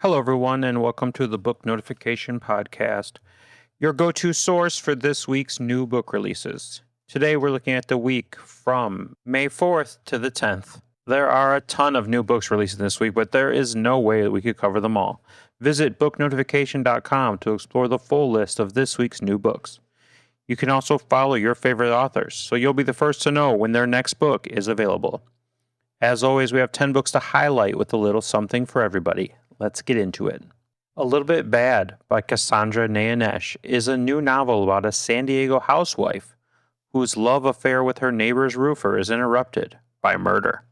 Hello, everyone, and welcome to the Book Notification Podcast, your go-to source for this week's new book releases. Today, we're looking at the week from May 4th to the 10th. There are a ton of new books releasing this week, but there is no way that we could cover them all. Visit booknotification.com to explore the full list of this week's new books. You can also follow your favorite authors, so you'll be the first to know when their next book is available. As always, we have 10 books to highlight with a little something for everybody. Let's get into it. A Little Bit Bad by Cassandra Neyenesch is a new novel about a San Diego housewife whose love affair with her neighbor's roofer is interrupted by murder.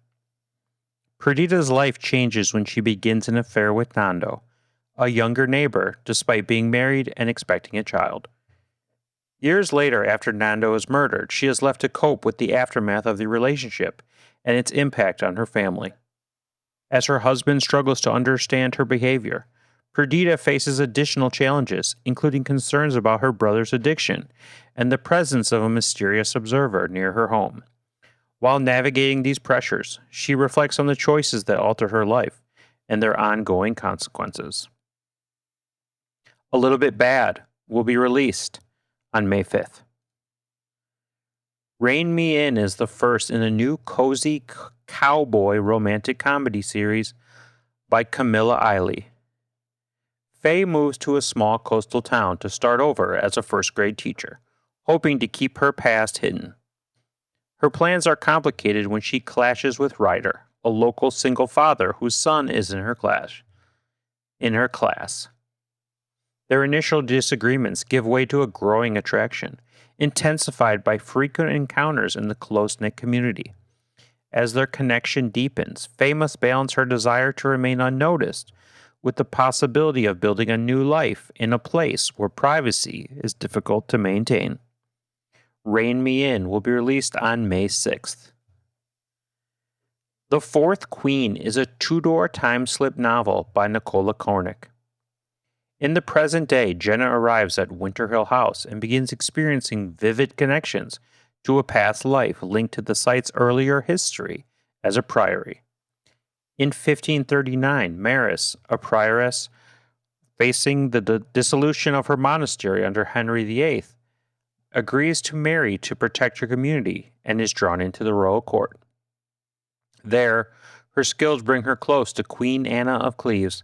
Perdita's life changes when she begins an affair with Nando, a younger neighbor, despite being married and expecting a child. Years later, after Nando is murdered, she is left to cope with the aftermath of the relationship and its impact on her family. As her husband struggles to understand her behavior, Perdita faces additional challenges, including concerns about her brother's addiction and the presence of a mysterious observer near her home. While navigating these pressures, she reflects on the choices that alter her life and their ongoing consequences. A Little Bit Bad will be released on May 5th. Rein Me In is the first in a new cozy cowboy romantic comedy series by Camilla Isley. Faye moves to a small coastal town to start over as a first-grade teacher, hoping to keep her past hidden. Her plans are complicated when she clashes with Ryder, a local single father whose son is in her class. Their initial disagreements give way to a growing attraction, intensified by frequent encounters in the close-knit community. As their connection deepens, Faye must balance her desire to remain unnoticed with the possibility of building a new life in a place where privacy is difficult to maintain. Rein Me In will be released on May 6th. The Fourth Queen is a two-door time-slip novel by Nicola Cornick. In the present day, Jenna arrives at Winter Hill House and begins experiencing vivid connections to a past life linked to the site's earlier history as a priory. In 1539, Maris, a prioress facing the dissolution of her monastery under Henry VIII, agrees to marry to protect her community and is drawn into the royal court. There, her skills bring her close to Queen Anna of Cleves,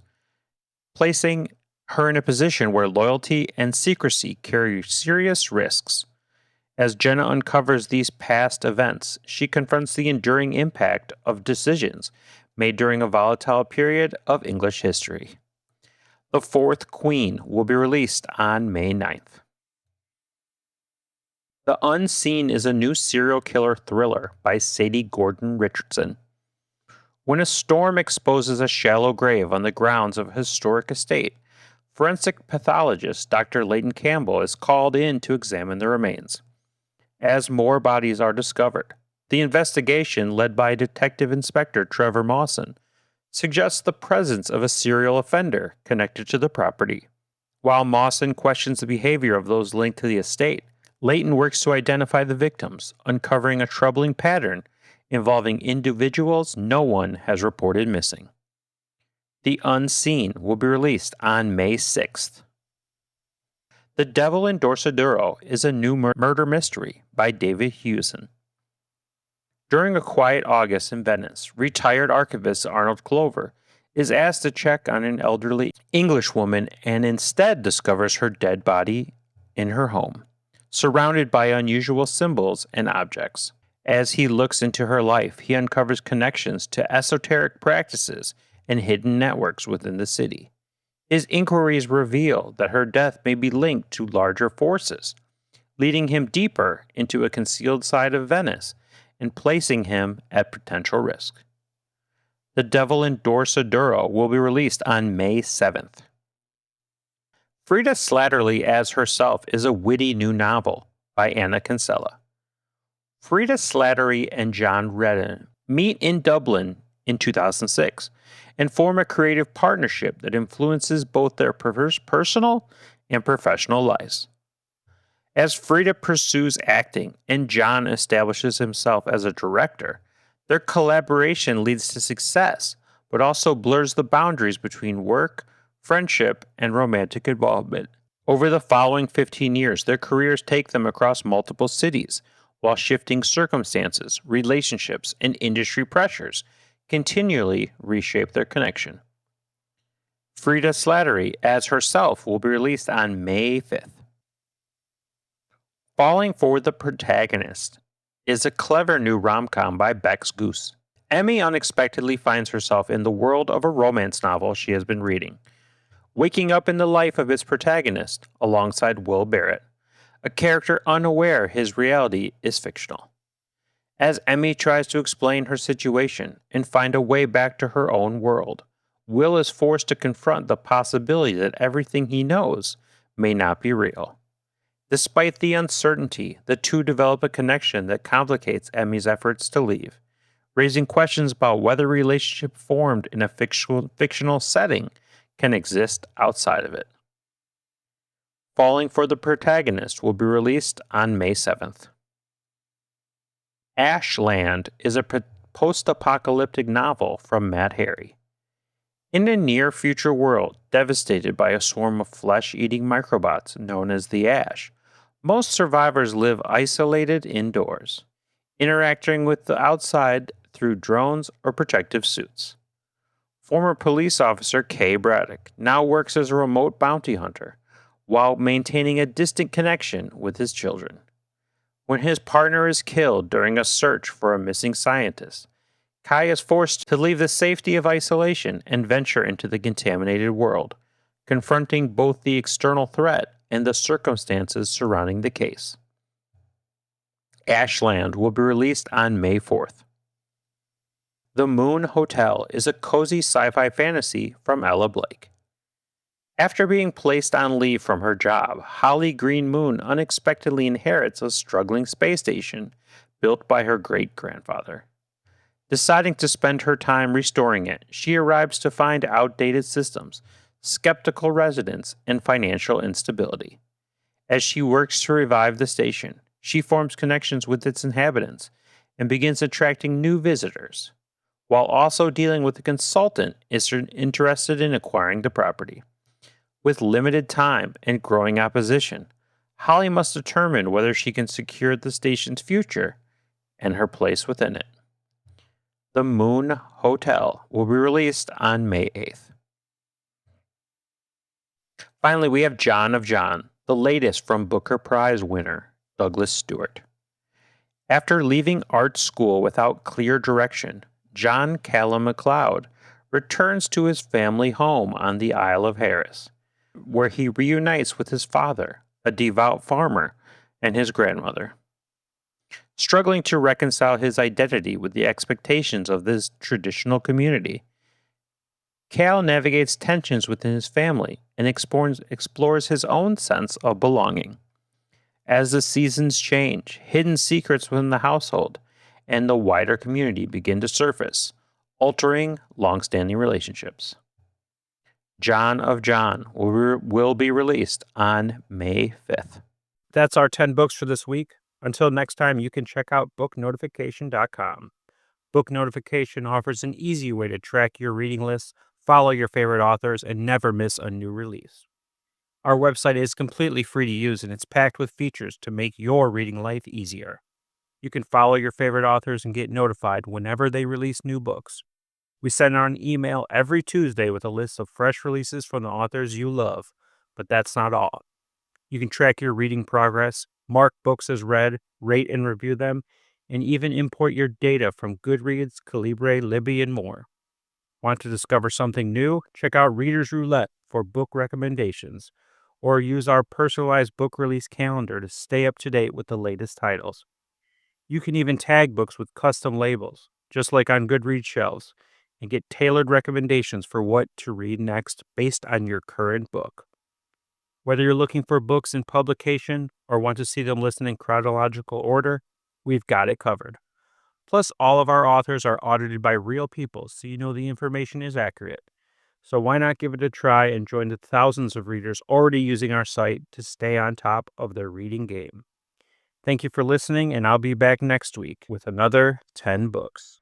placing her in a position where loyalty and secrecy carry serious risks. As Jenna uncovers these past events, she confronts the enduring impact of decisions made during a volatile period of English history. The Fourth Queen will be released on May 9th. The Unseen is a new serial killer thriller by Sadie Richardson. When a storm exposes a shallow grave on the grounds of a historic estate, forensic pathologist Dr. Leighton Campbell is called in to examine the remains. As more bodies are discovered, the investigation, led by Detective Inspector Trevor Mawson, suggests the presence of a serial offender connected to the property. While Mawson questions the behavior of those linked to the estate, Leighton works to identify the victims, uncovering a troubling pattern involving individuals no one has reported missing. The Unseen will be released on May 6th. The Devil in Dorsoduro is a new murder mystery by David Hewson. During a quiet August in Venice, retired archivist Arnold Clover is asked to check on an elderly Englishwoman and instead discovers her dead body in her home, surrounded by unusual symbols and objects. As he looks into her life, he uncovers connections to esoteric practices and hidden networks within the city. His inquiries reveal that her death may be linked to larger forces, leading him deeper into a concealed side of Venice and placing him at potential risk. The Devil in Dorsoduro will be released on May 7th. Frida Slattery as Herself is a witty new novel by Anna Kinsella. Frida Slattery and John Rein meet in Dublin in 2006 and form a creative partnership that influences both their personal and professional lives. As Frida pursues acting and John establishes himself as a director, their collaboration leads to success, but also blurs the boundaries between work, friendship, and romantic involvement. Over the following 15 years, their careers take them across multiple cities, while shifting circumstances, relationships, and industry pressures continually reshape their connection. Frida Slattery as herself will be released on May 5th. Falling for the Protagonist is a clever new rom-com by Beck's Goos. Emmy unexpectedly finds herself in the world of a romance novel she has been reading, waking up in the life of its protagonist alongside Will Barrett, a character unaware his reality is fictional. As Emmy tries to explain her situation and find a way back to her own world, Will is forced to confront the possibility that everything he knows may not be real. Despite the uncertainty, the two develop a connection that complicates Emmy's efforts to leave, raising questions about whether a relationship formed in a fictional setting can exist outside of it. Falling for the Protagonist will be released on May 7th. Ashland is a post-apocalyptic novel from Matt Harry. In a near-future world devastated by a swarm of flesh-eating microbots known as the Ash, most survivors live isolated indoors, interacting with the outside through drones or protective suits. Former police officer Kay Braddock now works as a remote bounty hunter, while maintaining a distant connection with his children. When his partner is killed during a search for a missing scientist, Kai is forced to leave the safety of isolation and venture into the contaminated world, confronting both the external threat and the circumstances surrounding the case. Ashland will be released on May 4th. The Moon Hotel is a cozy sci-fi fantasy from Ella Blake. After being placed on leave from her job, Holly Green Moon unexpectedly inherits a struggling space station built by her great-grandfather. Deciding to spend her time restoring it, she arrives to find outdated systems, skeptical residents, and financial instability. As she works to revive the station, she forms connections with its inhabitants and begins attracting new visitors, while also dealing with a consultant interested in acquiring the property. With limited time and growing opposition, Holly must determine whether she can secure the station's future and her place within it. The Moon Hotel will be released on May 8th. Finally, we have John of John, the latest from Booker Prize winner Douglas Stuart. After leaving art school without clear direction, John Callum MacLeod returns to his family home on the Isle of Harris, where he reunites with his father, a devout farmer, and his grandmother. Struggling to reconcile his identity with the expectations of this traditional community, Cal navigates tensions within his family and explores his own sense of belonging. As the seasons change, hidden secrets within the household and the wider community begin to surface, altering long-standing relationships. John of John will be released on May 5th. That's our 10 books for this week. Until next time, you can check out booknotification.com. Book Notification offers an easy way to track your reading lists, follow your favorite authors, and never miss a new release. Our website is completely free to use, and it's packed with features to make your reading life easier. You can follow your favorite authors and get notified whenever they release new books. We send out an email every Tuesday with a list of fresh releases from the authors you love, but that's not all. You can track your reading progress, mark books as read, rate and review them, and even import your data from Goodreads, Calibre, Libby, and more. Want to discover something new? Check out Reader's Roulette for book recommendations, or use our personalized book release calendar to stay up to date with the latest titles. You can even tag books with custom labels, just like on Goodreads shelves, and get tailored recommendations for what to read next based on your current book. Whether you're looking for books in publication or want to see them listed in chronological order, we've got it covered. Plus, all of our authors are audited by real people, so you know the information is accurate. So why not give it a try and join the thousands of readers already using our site to stay on top of their reading game. Thank you for listening, and I'll be back next week with another 10 books.